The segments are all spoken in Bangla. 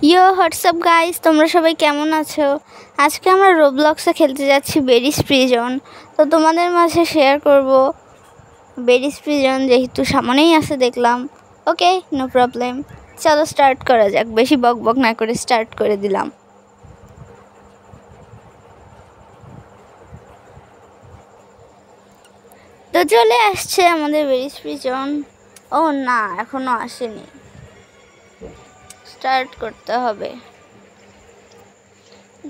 ইয়ো হোয়াটসঅ্যাপ গাইস, তোমরা সবাই কেমন আছো? আজকে আমরা রোবলক্সে খেলতে যাচ্ছি বেরিস প্রিজন। তো তোমাদের মাঝে শেয়ার করব বেরিস প্রিজন, যেহেতু সামনেই আছে দেখলাম। ওকে, নো প্রবলেম, চলো স্টার্ট করা যাক। বেশি বক বক না করে স্টার্ট করে দিলাম। তো চলে আসছে আমাদের বেরিস প্রিজন। ও না, এখনো আসেনি, স্টার্ট করতে হবে।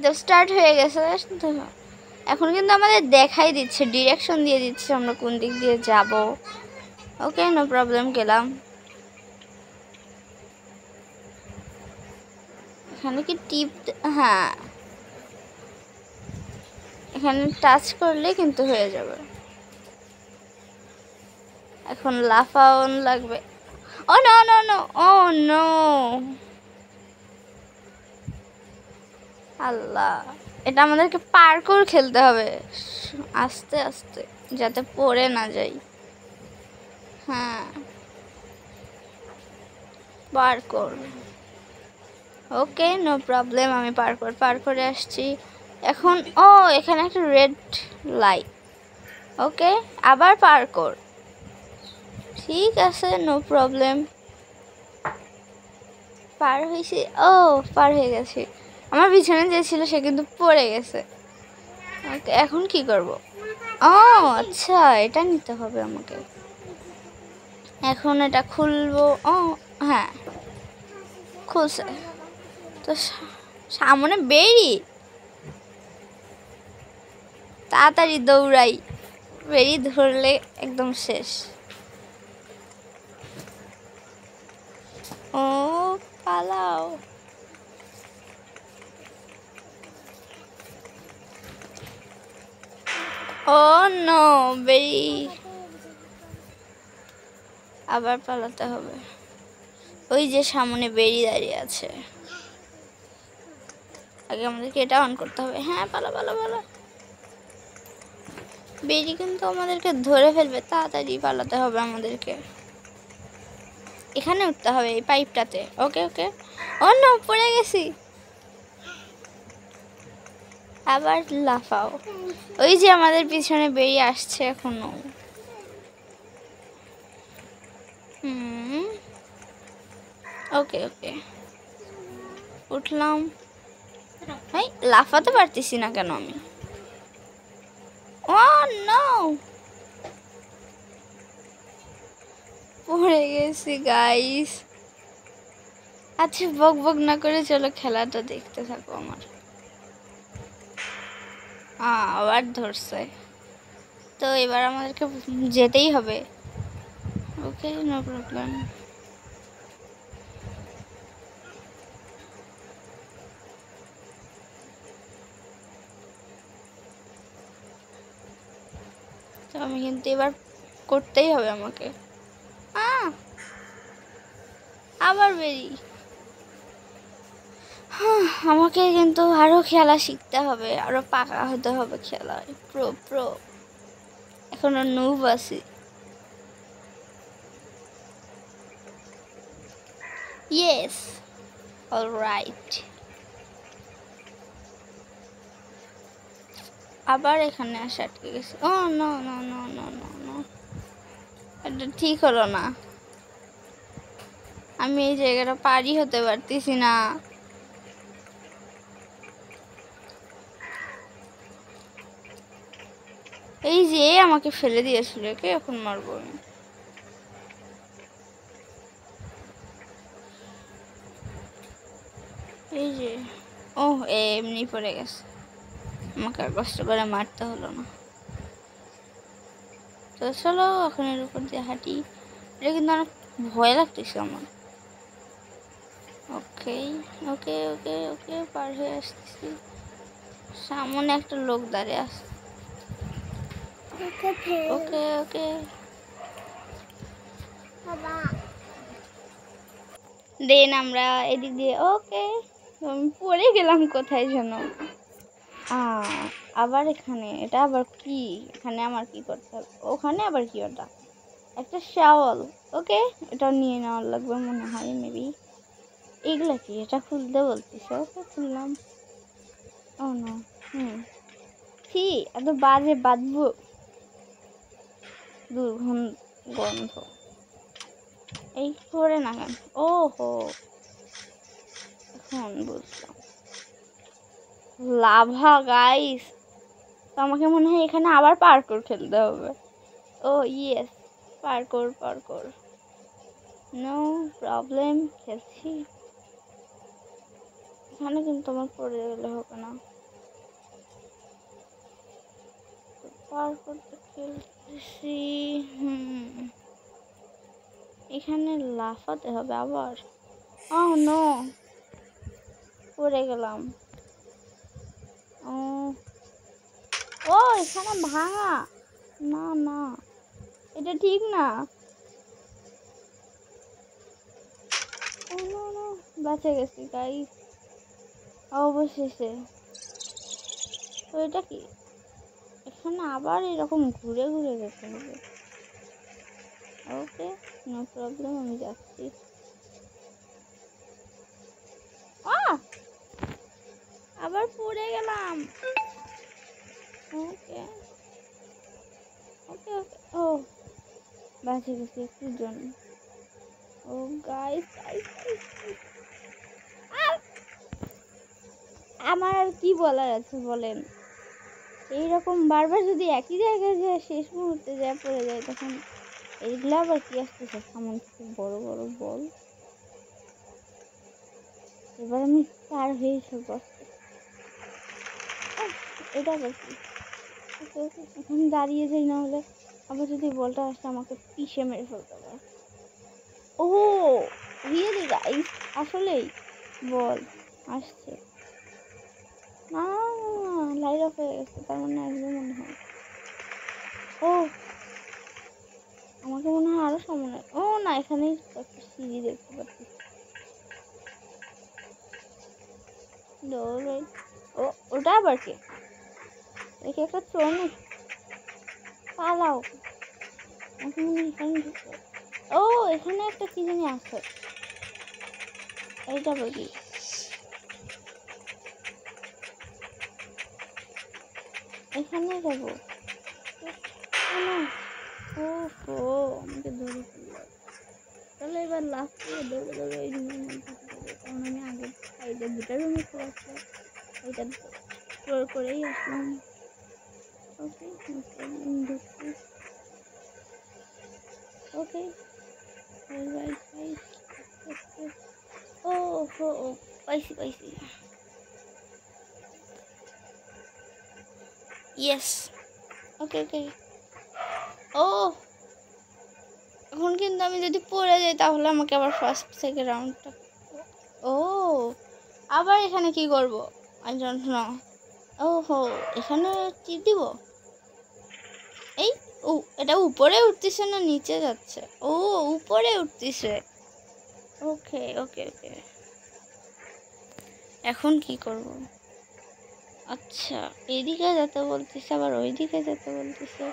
তো স্টার্ট হয়ে গেছে। এখন কিন্তু আমাদের দেখাই দিচ্ছে, ডিরেকশন দিয়ে দিচ্ছে আমরা কোন দিক দিয়ে যাব। ওকে, নো প্রবলেম, গেলাম। এখানে কি টিপ? হ্যাঁ, এখানে টাচ করলে কিন্তু হয়ে যাবে। এখন লাফাউন লাগবে। ও নো নো নো, ও নো, আল্লাহ, এটা আমাদেরকে পার্কোর খেলতে হবে আস্তে আস্তে, যাতে পড়ে না যাই। হ্যাঁ, পার্কোর। ওকে, নো প্রবলেম, আমি পার করে আসছি এখন। ও, এখানে একটা রেড লাইট। ওকে, আবার পার্কোর। ঠিক আছে, নো প্রবলেম, পার হয়েছি। ও, পার হয়ে গেছি। আমার পিছনে যে ছিল সে কিন্তু পড়ে গেছে। ওকে, এখন কি করব? ও আচ্ছা, এটা নিতে হবে আমাকে। এখন এটা খুলবো। ও হ্যাঁ, খুলছে। তো সামনে বেরি, তাড়াতাড়ি দৌড়াই, বেরি ধরলে একদম শেষ। ও পালাও। ও নো, বেরি, আবার পালাতে হবে। ওই যে সামনে বেরি দাঁড়িয়ে আছে, আগে আমাদেরকে এটা অন করতে হবে। হ্যাঁ, পালা পালা পালা, বেরি কিন্তু আমাদেরকে ধরে ফেলবে, তাড়াতাড়ি পালাতে হবে আমাদেরকে। এখানে উঠতে হবে, এই পাইপটাতে। ওকে ওকে, ও নো, পড়ে গেছি। আবার লাফাও। ওই যে আমাদের পিছনে বেরিয়ে আসছে এখনো। ওকে ওকে, উঠলাম। ভাই, লাফাতে পারতেছি না কেন আমি? ও নো, পড়ে গেছি গাইস। আচ্ছা, বক বক না করে চলো খেলাটা দেখতে থাকো আমার। আবার ধরছে, তো এবার আমাদেরকে যেতেই হবে। ওকে, নো প্রবলেম। তো আমি কিন্তু এবার করতেই হবে আমাকে। আবার বেরি, আমাকে কিন্তু আরো খেলা শিখতে হবে, আরো পাকা হতে হবে খেলায়, প্রো প্রো। এখনো নুব আছি। Yes, alright. আবার এখানে আসে আটকে গেছে। Oh no no no no no no, এটা ঠিক হলো না। আমি এই জায়গাটা পারি হতে পারতেছি না। এই যে আমাকে ফেলে দিয়েছিল, কে এখন মারবো আমি? এই যে, ও এমনি পড়ে গেছে, আমাকে আর কষ্ট করে মারতে হলো না। তো চলো এখন এর উপর দিয়ে হাঁটি। এটা কিন্তু অনেক ভয় লাগতেছে আমার। ওকে ওকে ওকে ওকে, পার হয়ে আসতেছি। সামনে একটা লোক দাঁড়িয়ে আছে। ওকে ওকে, দেন আমরা এদিক দিয়ে। ওকে, আমি পড়ে গেলাম কোথায় যেন। আবার এখানে, এটা আবার কি? এখানে আমার কি করতে হবে? ওখানে আবার কি? ওটা একটা শাওয়াল। ওকে, এটা নিয়ে নেওয়ার লাগবে মনে হয় মেবি। এগুলা কি? এটা খুলতে বলতিস? ওকে খুললাম। ও নো। কি এত বাজে বাঁধবো, দুর্গন্ধ। এই করে না কেন? ও হো, এখন বুঝলাম। লাভা গাইস, তো আমাকে মনে হয় এখানে আবার পার্কোর খেলতে হবে। ও ইয়েস, পার্কোর। নো প্রবলেম, খেলছি। এখানে কিন্তু আমার পড়ে গেলে হবে না। পার্কোরটা খেলতেছি। এখানে লাফাতে হবে আবার। ও নো, পড়ে গেলাম। ও এখানে ভাঙা। না, এটা ঠিক না। ও নো, বেঁচে গেছি গাইস অবশেষে। তো এটা কি? এখানে আবার এরকম ঘুরে ঘুরে যেতে হবে। ওকে, নো প্রবলেম, আমি যাচ্ছি। আবার পড়ে গেলাম। ওকে, ও বেঁচে গেছি একটুর জন্য। ও গাইস, আমার আর কি বলার আছে বলেন? এইরকম বারবার যদি একই জায়গায় যায়, শেষ মুহূর্তে যা পড়ে যায়, তখন এইগুলো আবার কি আসতেছে সামনে থেকে বড় বড় বল। এবার আমি পার হয়ে ফেলবো। এটা আবার কি? এখন দাঁড়িয়ে যাই, না হলে আবার যদি বলটা আসে আমাকে পিষে মেরে ফেলতে পারে। ও রিয়েলি গাইস, আসলেই বল আসছে না। লাইট অফ হয়ে গেছে, তার মানে আসবে মনে হয়। ও আমাকে মনে হয় আরো সামনে। ও না, এখানেই একটা সিঁড়ি দেখতে পাচ্ছি। ও ওটা আবার কি? দেখি একটা চোর নাকি? পালাও। আমাকে মনে হয় এখানে ঢুকতে। ও এখানে একটা কি জানি আছে, এইটা আবার কি? এখানে যাবো। ওহো, আমাকে ধরে ফেললো। তাহলে এবার লাস্ট দিয়ে দৌড়ে এই রুমের মধ্যে ঢুকে যাই, কারণ আমি আগের সাইডে দুটা রুমে খোলা ছিল, ওইটা এক্সপ্লোর করেই আসলাম। ওকে, ঢুকছি। ওকে, অলরাইট গাইস। ওহো, পাইছি। ইয়েস, ওকে। ও এখন কিন্তু আমি যদি পড়ে যাই, তাহলে আমাকে আবার ফার্স্ট সেকেন্ড রাউন্ডটা। ও আবার এখানে কি করব? I don't know. ওহো, এখানে কি দিব? এই এটা উপরে উঠতেছে না নিচে যাচ্ছে? ও উপরে উঠতেছে। ওকে। এখন কি করব? আচ্ছা, এদিকে যেতে বলতেছে, আবার ওইদিকে যেতে বলতেছে,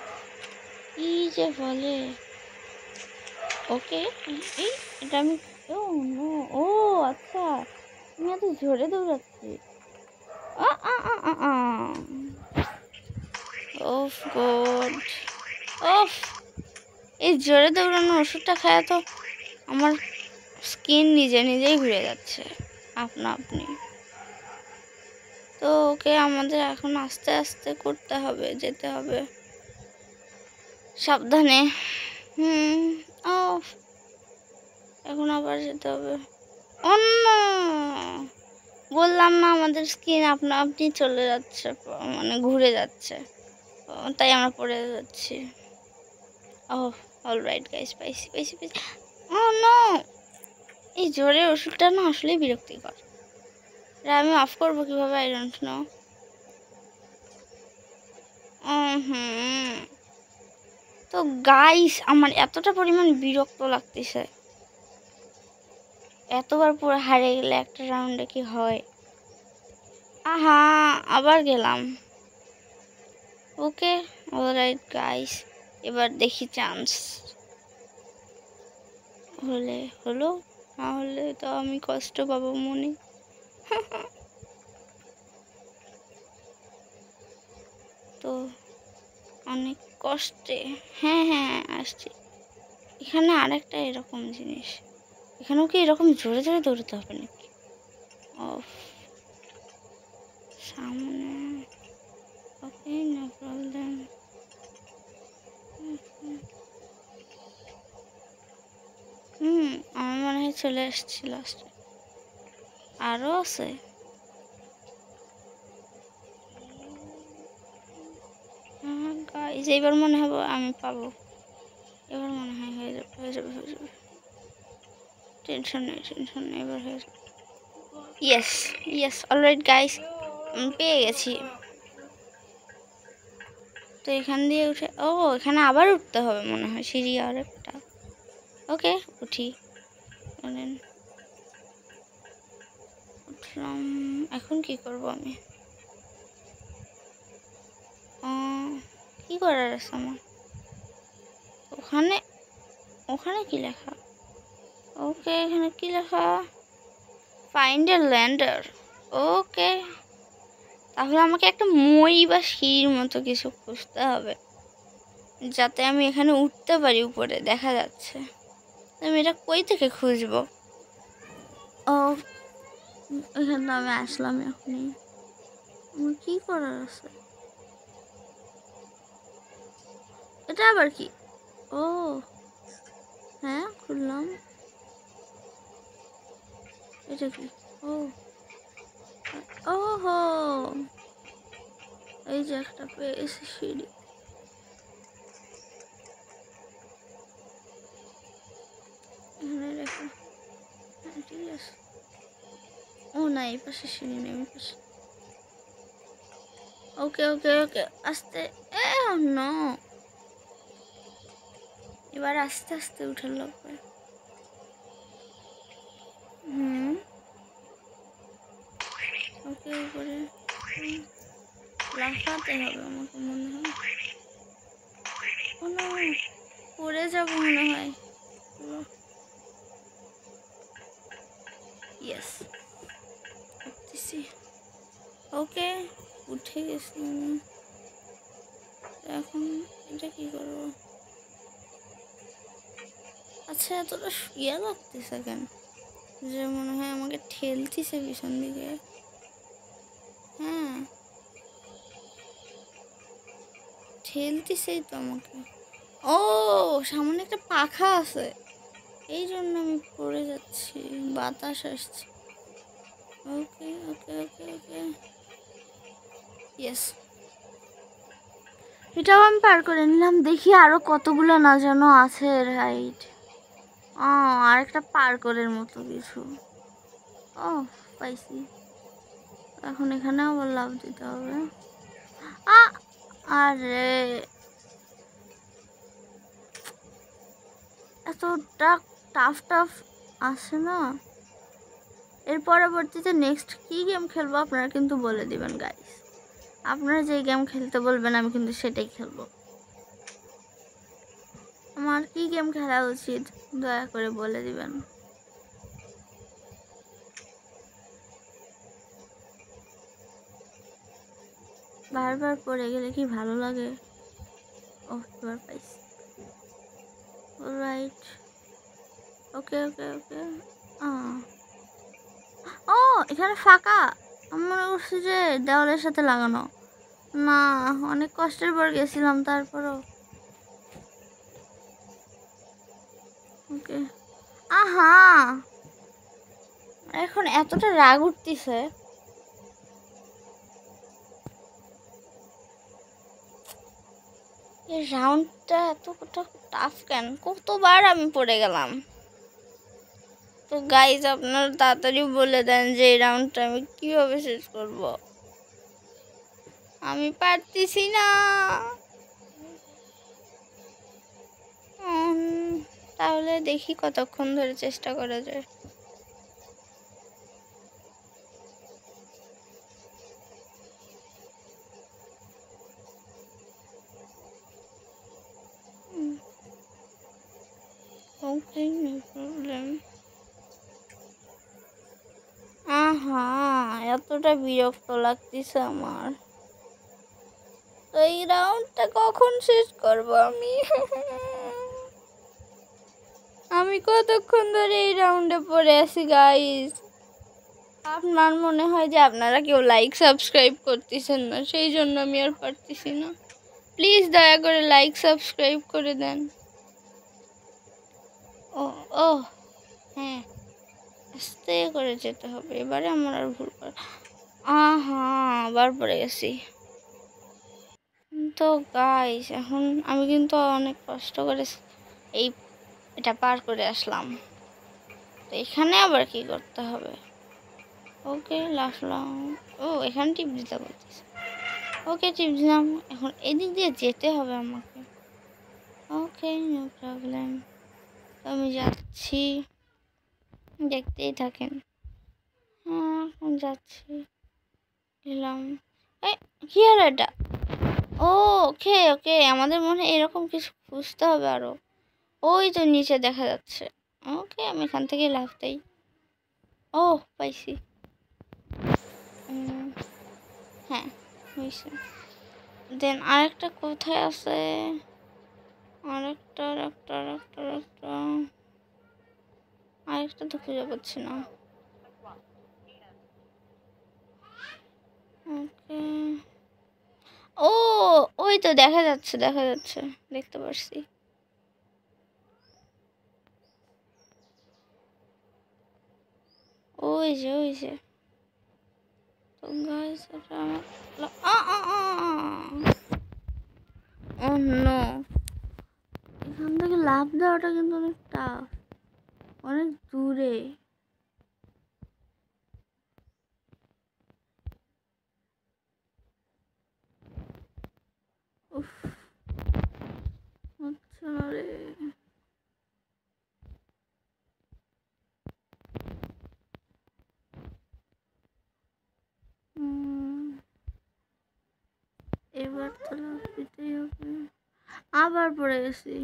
কি যে বলে। ওকে, এটা আমি। ও নো, ও আচ্ছা, আমি এত জোরে দৌড়াচ্ছি। ওফ গড, ওফ, এই জোরে দৌড়ানো ওষুধটা খায় তো আমার স্কিন নিজেই ঘুরে যাচ্ছে আপনি। তো ওকে আমাদের এখন আস্তে আস্তে করতে হবে, যেতে হবে সাবধানে। ওফ, এখন আবার যেতে হবে। অন্য বললাম না, আমাদের স্কিন আপনি চলে যাচ্ছে, মানে ঘুরে যাচ্ছে, তাই আমরা পড়ে যাচ্ছি। ওহ অলরাইট গাইস, পাইছি। ও নো, এই জোরে ওষুধটা না আসলেই বিরক্তিকর। এটা আমি অফ করবো কিভাবে? I don't know. তো গাইস, আমার এতটা পরিমাণ বিরক্ত লাগতেছে। এতবার পুরো হারে গেলে একটা রাউন্ডে কি হয়? আহা, আবার গেলাম। ওকে, অলরাইট গাইস, এবার দেখি চান্স হলো। নাহলে তো আমি কষ্ট পাবো মনে। তো অনেক কষ্টে, হ্যাঁ হ্যাঁ আসছি। এখানে আরেকটা এরকম জিনিস, এখানেও কি এরকম জোরে জোরে দৌড়তে হবে নাকি? অফ সামনে, ওকে নো প্রবলেম। আমার মনে হয় চলে আসছি লাস্টে, আরও আছে। গাইজ এইবার মনে হবে আমি পাবো, এবার মনে হয় হয়ে যাবে হয়ে যাবে হয়ে যাবে, টেনশন নেই এবার হয়ে যাবে। ইয়েস ইয়েস অলরাইট গাইস, পেয়ে গেছি। তো এখান দিয়ে উঠে, ও এখানে আবার উঠতে হবে মনে হয় সিঁড়ি আর একটা। ওকে উঠি, উঠলাম। এখন কি করব আমি? কি করার আছে আমার? ওখানে ওখানে কি লেখা? ওকে এখানে কি লেখা? Find a lander. ওকে তাহলে আমাকে একটা মই বা সিঁড়ির মতো কিছু খুঁজতে হবে, যাতে আমি এখানে উঠতে পারি উপরে, দেখা যাচ্ছে। আমি এটা কই থেকে খুঁজবো? ও এখানে তো আমি আসলাম এখনই, আমার কি করার আছে? এটা আবার কি? ও হ্যাঁ খুললাম, এটা কি? ও ওহো, এই যে একটা পেয়েছি সিঁড়ি। এখানে রেখো, হ্যাঁ ঠিক আছে। ও না এই পাশে সিঁড়ি নেই, এই পাশে। ওকে ওকে ওকে আস্তে, নো এবার আস্তে আস্তে উঠে লাগবে। ওকে উপরে লাফাতে হবে আমাকে মনে হয়। ও না পড়ে যাবো মনে হয়। ইয়েস উঠতেছি। ওকে উঠে গেছি আমি। এখন এটা কি করবো? আচ্ছা এতটা শুয়ে লাগতেছে কেন, যে মনে হয় আমাকে ঠেলতিছে পিছন দিকে। হ্যাঁ ঠেলতিছেই তো আমাকে। ও সামনে একটা পাখা আছে, এই জন্য আমি পড়ে যাচ্ছি, বাতাস আসছে। ওকে ওকে ওকে ওকে ইয়েস, এটাও আমি পার করে নিলাম। দেখি আরো কতগুলো না যেন আছে রাইট। আর একটা পার্কের মতো কিছু। ও পাইছি, এখন এখানে আবার লাভ দিতে হবে। আরে এতটা টাফ টাফ আসে না। এর পরবর্তীতে নেক্সট কি গেম খেলবো আপনারা কিন্তু বলে দিবেন গাইস। আপনারা যে গেম খেলতে বলবেন আমি কিন্তু সেটাই খেলবো। আমার কি গেম খেলা উচিত দয়া করে বলে দিবেন। বারবার পড়ে গেলে কি ভালো লাগে? ও এবার পাইছি, রাইট ওকে ওকে ওকে। ও এখানে ফাঁকা, আমি মনে করছি যে দেওয়ালের সাথে লাগানো। না অনেক কষ্টের পর গেছিলাম তারপরও। ওকে আহা এখন এতটা রাগ উঠতেছে। এই রাউন্ডটা এতটা টাফ কেন, কতবার আমি পড়ে গেলাম। তো গাইজ আপনারা তাড়াতাড়ি বলে দেন যে এই রাউন্ডটা আমি কিভাবে শেষ করব, আমি পারতেছি না। তাহলে দেখি কতক্ষণ ধরে চেষ্টা করা যায়। Okay no problem. এতটা বিরক্ত লাগতেছে আমার। তো এই রাউন্ডটা কখন শেষ করব আমি? আমি কতক্ষণ ধরে এই রাউন্ডে পড়ে আছি গাইস। আপনার মনে হয় যে আপনারা কেউ লাইক সাবস্ক্রাইব করতেছেন না, সেই জন্য আমি আর পারতেছি না। প্লিজ দয়া করে লাইক সাবস্ক্রাইব করে দেন। ও ও হ্যাঁ, আস্তে করে যেতে হবে, এবারে আমার আর ভুল করা। আবার পড়ে গেছি। তো গাইস এখন আমি কিন্তু অনেক কষ্ট করে এটা পার করে আসলাম। তো এখানে আবার কি করতে হবে? ওকে লাফলাম। ও এখানে টিপ দিতে বলতেছে। ওকে টিপ দিলাম। এখন এদিক দিয়ে যেতে হবে আমাকে। Okay no problem. আমি যাচ্ছি, দেখতেই থাকেন। হ্যাঁ এখন যাচ্ছি। এলাম। কি হলো এটা? ওকে ওকে, আমাদের মনে এরকম কিছু খুঁজতে হবে আরো। ওই তো নিচে দেখা যাচ্ছে। ওকে আমি এখান থেকে লাফতেই। ও পাইছি। হ্যাঁ হয়েছে। দেন আরেকটা কোথায় আছে? আরেকটা তো খুঁজে পাচ্ছি না। ওকে ও ওই তো দেখা যাচ্ছে দেখতে পাচ্ছি। ওই যে তো গাইস এটা ও নো, এখান থেকে লাফ দেওয়াটা কিন্তু অনেক টাফ, অনেক দূরে। উফ আচ্ছা রে। এবার তো লাফ দিতেই হবে। আবার পড়ে গেছি।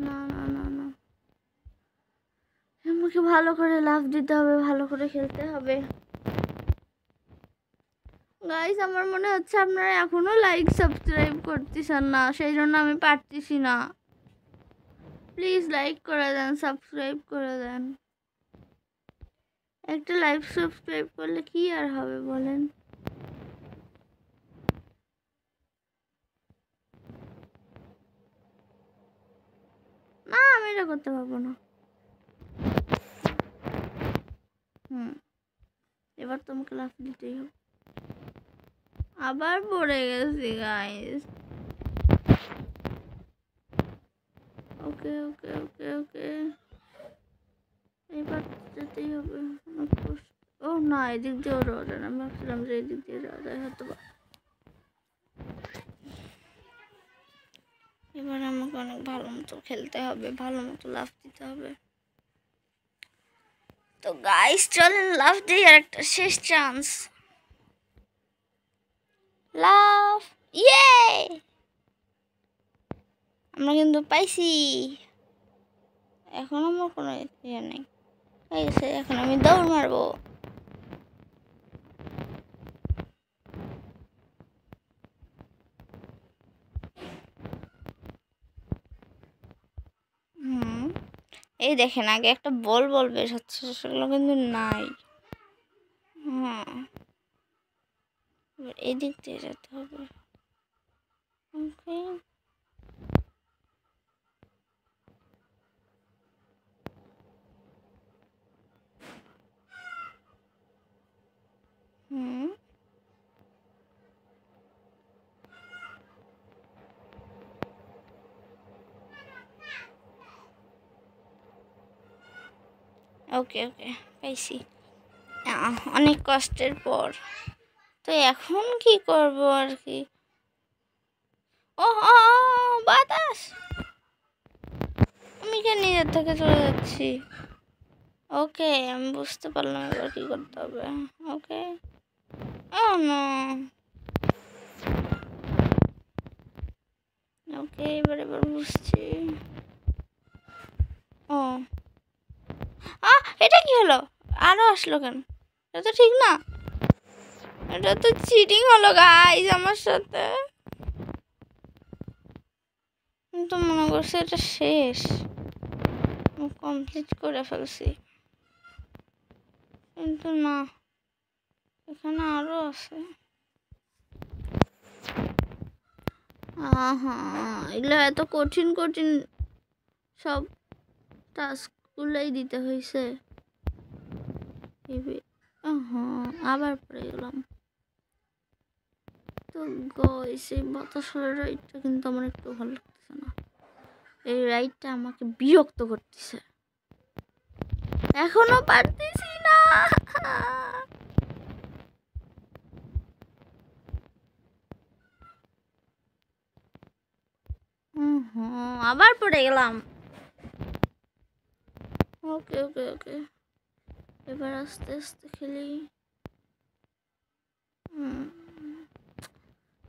না আমাকে ভালো করে লাফ দিতে হবে, ভালো করে খেলতে হবে। গাইস আমার মনে হচ্ছে আপনারা এখনো লাইক সাবস্ক্রাইব করতেছেন না, সেই জন্য আমি পারতেছি না। প্লিজ লাইক করে দেন, সাবস্ক্রাইব করে দেন। একটা লাইক সাবস্ক্রাইব করলে কি আর হবে বলেন? না আমি এটা করতে পারবো না। এবার তোমাকে লাফ দিতেই হবে। আবার পড়ে গেছি গাইস। ওকে এবার যেতেই হবে। ও না, এদিক দিয়েও যাওয়া যায় না। আমি ভাবছিলাম যে এদিক দিয়ে যাওয়া যায় হয়তো। এবার আমাকে অনেক ভালো মতো খেলতে হবে, ভালো মতো লাফ দিতে হবে। তো গাইস চলেন লাফ দিই, আর একটা শেষ চান্স। লাফ, ইয়ে আমরা কিন্তু পাইছি। এখন আমার কোনো ইয়ে নেই, এখন আমি দৌড় মারবো। এই দেখেন আগে একটা বল বের হচ্ছে, সেগুলো কিন্তু নাই। এবার এদিক দিয়ে যেতে হবে। ওকে ওকে পাইছি। অনেক কষ্টের পর। তো এখন কি করব আর কি? ও বাতাস, আমি কেন নিজের থেকে চলে যাচ্ছি? ওকে আমি বুঝতে পারলাম এবার কি করতে হবে। ওকে ও নো। ওকে এবার বুঝছি। ও এটা কি হলো? আরো আসলো কেন? এটা তো ঠিক না, এটা তো চিটিং হলো গাইস আমার সাথে। কিন্তু মনে করছি এটা শেষ, কমপ্লিট করে ফেলছি, কিন্তু না, এখানে আরো আছে। এগুলো এত কঠিন কঠিন সব টাস্কগুলোই দিতে হয়েছে। আবার পড়ে গেলাম। তো গাইস এই বাতাসের রাইডটা কিন্তু আমার একটু ভালো লাগতেছে না, এই রাইডটা আমাকে বিরক্ত করতেছে, এখনো পারতেছি না। আবার পড়ে গেলাম। ওকে ওকে ওকে, এবার আস্তে আস্তে খেলি।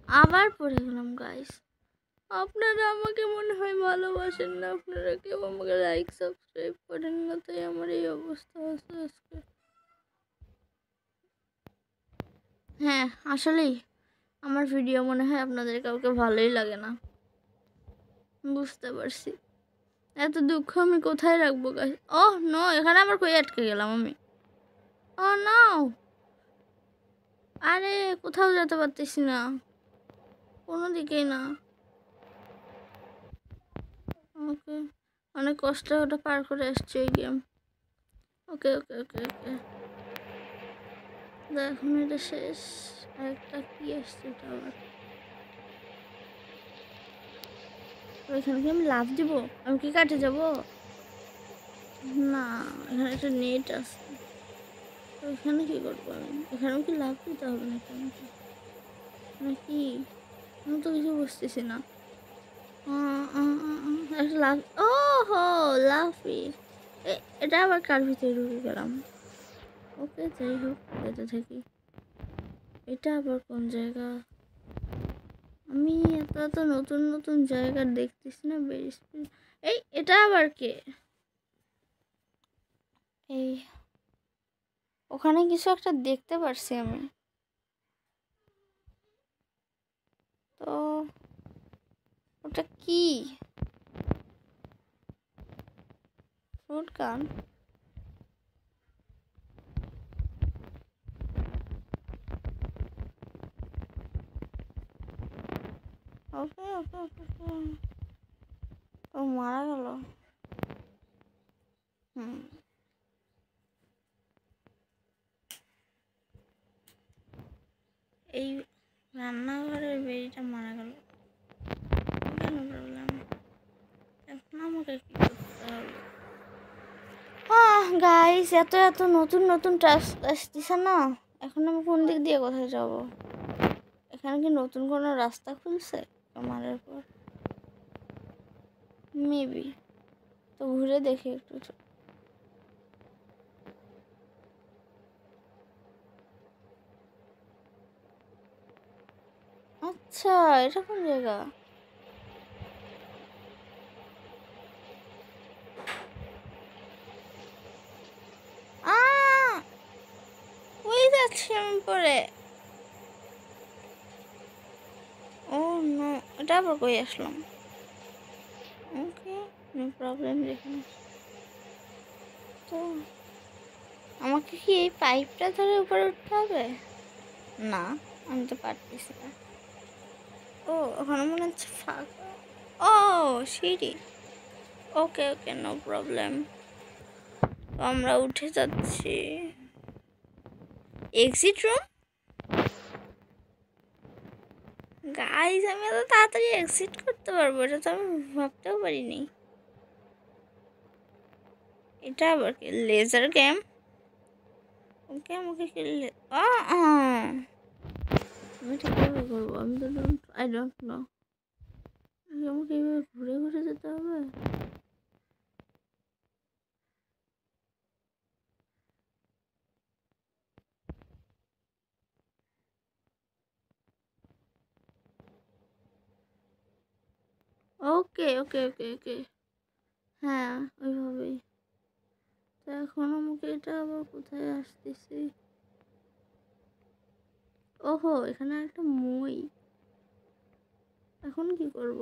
আবার পড়ে গেলাম গাইস। আপনারা আমাকে মনে হয় ভালোবাসেন না, আপনারা কেউ আমাকে লাইক সাবস্ক্রাইব করেন না, তাই আমার এই অবস্থা আছে আজকে। হ্যাঁ আসলেই আমার ভিডিও মনে হয় আপনাদের কাউকে ভালোই লাগে না, বুঝতে পারছি। এত দুঃখ আমি কোথায় রাখবো গাইস? ওহ নো, এখানে আবার কই আটকে গেলাম আমি? ও নো, আরে কোথাও যেতে পারতেছি না, কোনো দিকেই না। ওকে, অনেক কষ্ট ওটা পার করে আসছে এই গেম। ওকে ওকে ওকে ওকে, এখন এটা শেষ। আরেকটা কি আসছে এটা আবার? ওইখানে কি আমি লাভ দিব? আমি কি কাটে যাব? না, এখানে একটা নেট আছে, ওইখানে কি করবো আমি? এখানেও কি লাভ দিতে হবে নাকি আমাকে, নাকি? আমি তো কিছু বুঝতেছি না। একটা লাভ, ও হো লাভি, এটা আবার কার ভিতরে ঢুকে গেলাম? ওকে যাই হোক, যেতে থাকি। এটা আবার কোন জায়গা? আমি এত এত নতুন নতুন জায়গা দেখতেছি না বেশি। এই এটা আবার কে? এই ওখানে কিছু একটা দেখতে পারছি আমি, তো ওটা কি? ফ্রুট গান? ওকে ওকে ওকে, ও মারা গেল। এই রান্নাঘরের বেড়িটা মারা গেল কেন? প্রবলেম এখন আমাকে কি করতে হবে? গাইস এত এত নতুন নতুন টাস্ক আসতেছে না, এখন আমি কোন দিক দিয়ে কোথায় যাব? এখানে কি নতুন কোনো রাস্তা খুলছে মারার পর? মেবি, তো ঘুরে দেখি একটু। আচ্ছা এটা কোন জায়গা? ওই যাচ্ছি আমি পরে। ও নো, এটা আবার কই আসলাম? ওকে নো প্রবলেম, যেখানে। তো আমাকে কি এই পাইপটা ধরে উপরে উঠতে হবে? না, আমি তো পারতেছি না। ও ওখানে মনে হচ্ছে ফাঁকা। ও সিঁড়ি, ওকে ওকে নো প্রবলেম। তো আমরা উঠে যাচ্ছি। Exit room? গাইস আমি এত তাড়াতাড়ি এক্সিট করতে পারবো এটা তো আমি ভাবতেও পারিনি। এটা আবার কি লেজার গেম? ওকে আমাকে কি আমি এটা কীভাবে করবো? আমি তো আই ডোন্ট নো। আমাকে এইভাবে ঘুরে ঘুরে যেতে হবে? ওকে ওকে ওকে ওকে, হ্যাঁ ওইভাবেই। তো এখন আমাকে এটা আবার কোথায় আসতেছি? ওহো, এখানে একটা মই। এখন কি করব?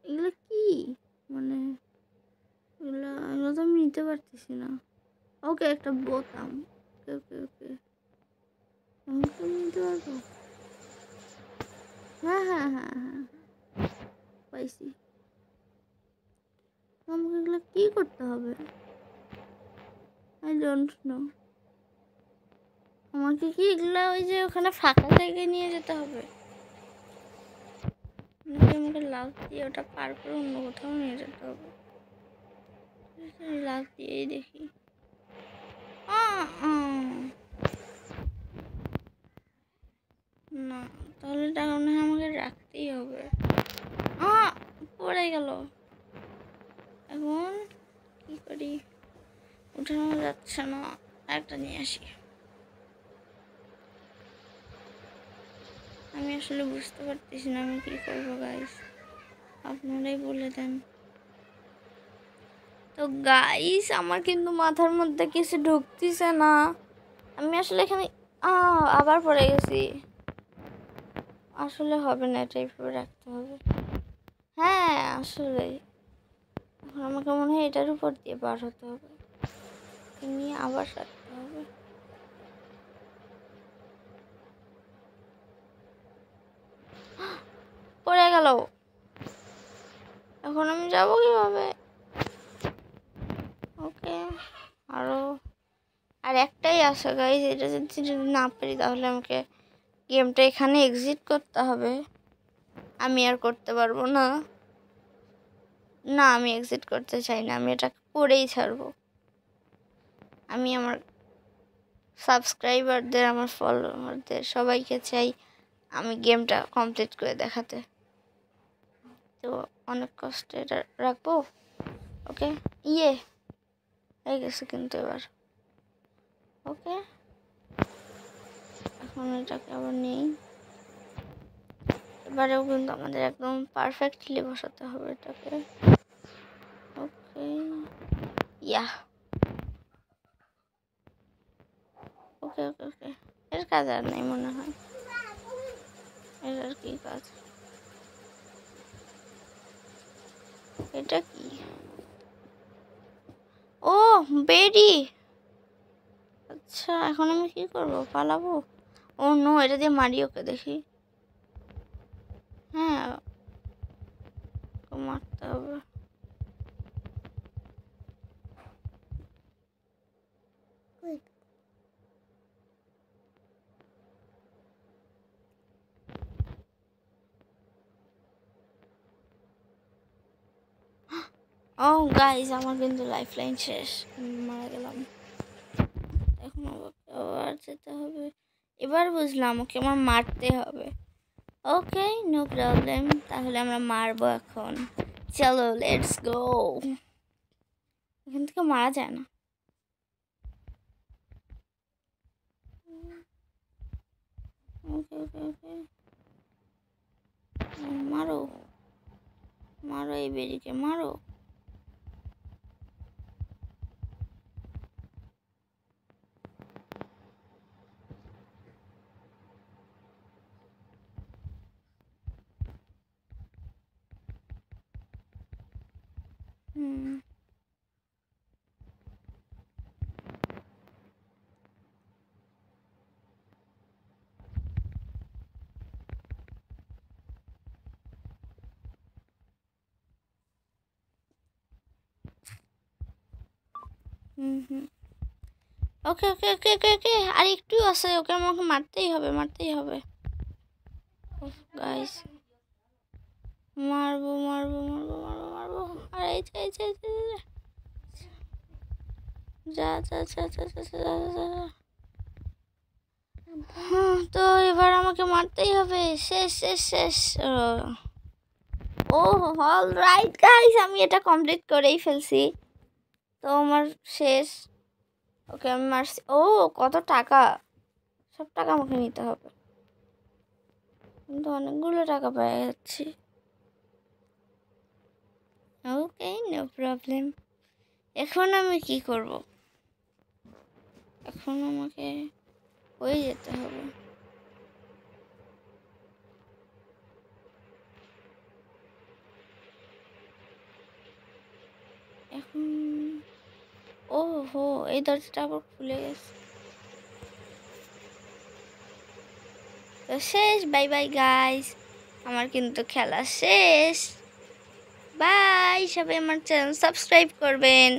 এগুলো কি? মানে এগুলো তো আমি নিতে পারতেছি না। ওকে, একটা বোতাম। ওকে ওকে ওকে, এখন কি আমি নিতে পারবো? হ্যাঁ হ্যাঁ হ্যাঁ হ্যাঁ, পাইছি। আমাকে এগুলো কি করতে হবে? I don't know. আমাকে কি এগুলা ওই যে ওখানে ফাঁকা জায়গায় নিয়ে যেতে হবে, নাকি আমাকে লাফ দিয়ে ওটা পার করে অন্য কোথাও নিয়ে যেতে হবে? লাফ দিয়েই দেখি। না, তাহলে টাকা মনে হয় আমাকে রাখতেই হবে। পড়ে গেল। এখন কি করি? উঠানো যাচ্ছে না, একটা নিয়ে আসি। আমি আসলে বুঝতে পারতেছি না আমি কি করবো গাইস, আপনারাই বলে দেন। তো গাইস, আমার কিন্তু মাথার মধ্যে কিছু ঢুকতেছে না। আমি আসলে এখানে আবার পড়ে গেছি। আসলে হবে না, এটা এইভাবে রাখতে হবে। হ্যাঁ আসলে এখন আমাকে মনে হয় এটার উপর দিয়ে পার হতে হবে, নিয়ে আবার রাখতে হবে। পড়ে গেল। এখন আমি যাবো কিভাবে? ওকে, আর একটাই আশা গাইস, এটা যদি না পারি তাহলে আমাকে গেমটা এখানে এক্সিট করতে হবে। আমি আর করতে পারবো না। না, আমি এক্সিট করতে চাই না, আমি এটা করেই ছাড়বো। আমি আমার সাবস্ক্রাইবারদের, আমার ফলোয়ারদের সবাইকে চাই আমি গেমটা কমপ্লিট করে দেখাতে। তো অনেক কষ্টে এটা রাখবো। ওকে, হয়ে গেছে কিন্তু এবার। ওকে, এখন এটাকে আবার নেই। এবারেও কিন্তু আমাদের একদম পারফেক্টলি বসাতে হবে এটাকে। ওকে, ওকে ওকে ওকে, এর কাজ আর নেই মনে হয়। এর আর কি কাজ? এটা কি? ও, বেডি। আচ্ছা, এখন আমি কি করব? পালাবো? ও নো, এটা দিয়ে মারি ওকে, দেখি। হ্যাঁ, মারতে হবে। ও গাইস, আমার কিন্তু লাইফ লাইন শেষ, মারা গেলাম। এখন আবার যেতে হবে। এবার বুঝলাম, ওকে আমার মারতে হবে। ওকে, নো প্রবলেম, তাহলে আমরা মারবো এখন। চলো, লেটস গো। এখান থেকে মারা যায় না। ওকে ওকে ওকে, মারো মারো, এই বেরিকে মারো। হুম, হুম হুম, ওকে ওকে ওকে ওকে ওকে, আর একটু আছে, ওকে আমাকে মারতেই হবে, মারতেই হবে গাইস। মারবো মারবো মারবো মারবো মারবো। আর এই যে এই যে যা যা যা যা যা যা যা যা। তো এবার আমাকে মারতেই হবে। শেষ শেষ শেষ। ও, অল রাইট গাইস, আমি এটা কমপ্লিট করেই ফেলছি। তো আমার শেষ। ওকে, আমি মারছি। ও, কত টাকা! সব টাকা আমাকে নিতে হবে, কিন্তু অনেকগুলো টাকা পেয়ে যাচ্ছি। ওকে, নো প্রবলেম। এখন আমি কি করব? এখন আমাকে ওই যেতে হবে। এখন ও হো, এই দরজাটা আবার খুলে গেছে। তো শেষ, বাই বাই গাইস, আমার কিন্তু খেলা শেষ। বাই, সবাই আমার চ্যানেল সাবস্ক্রাইব করবেন।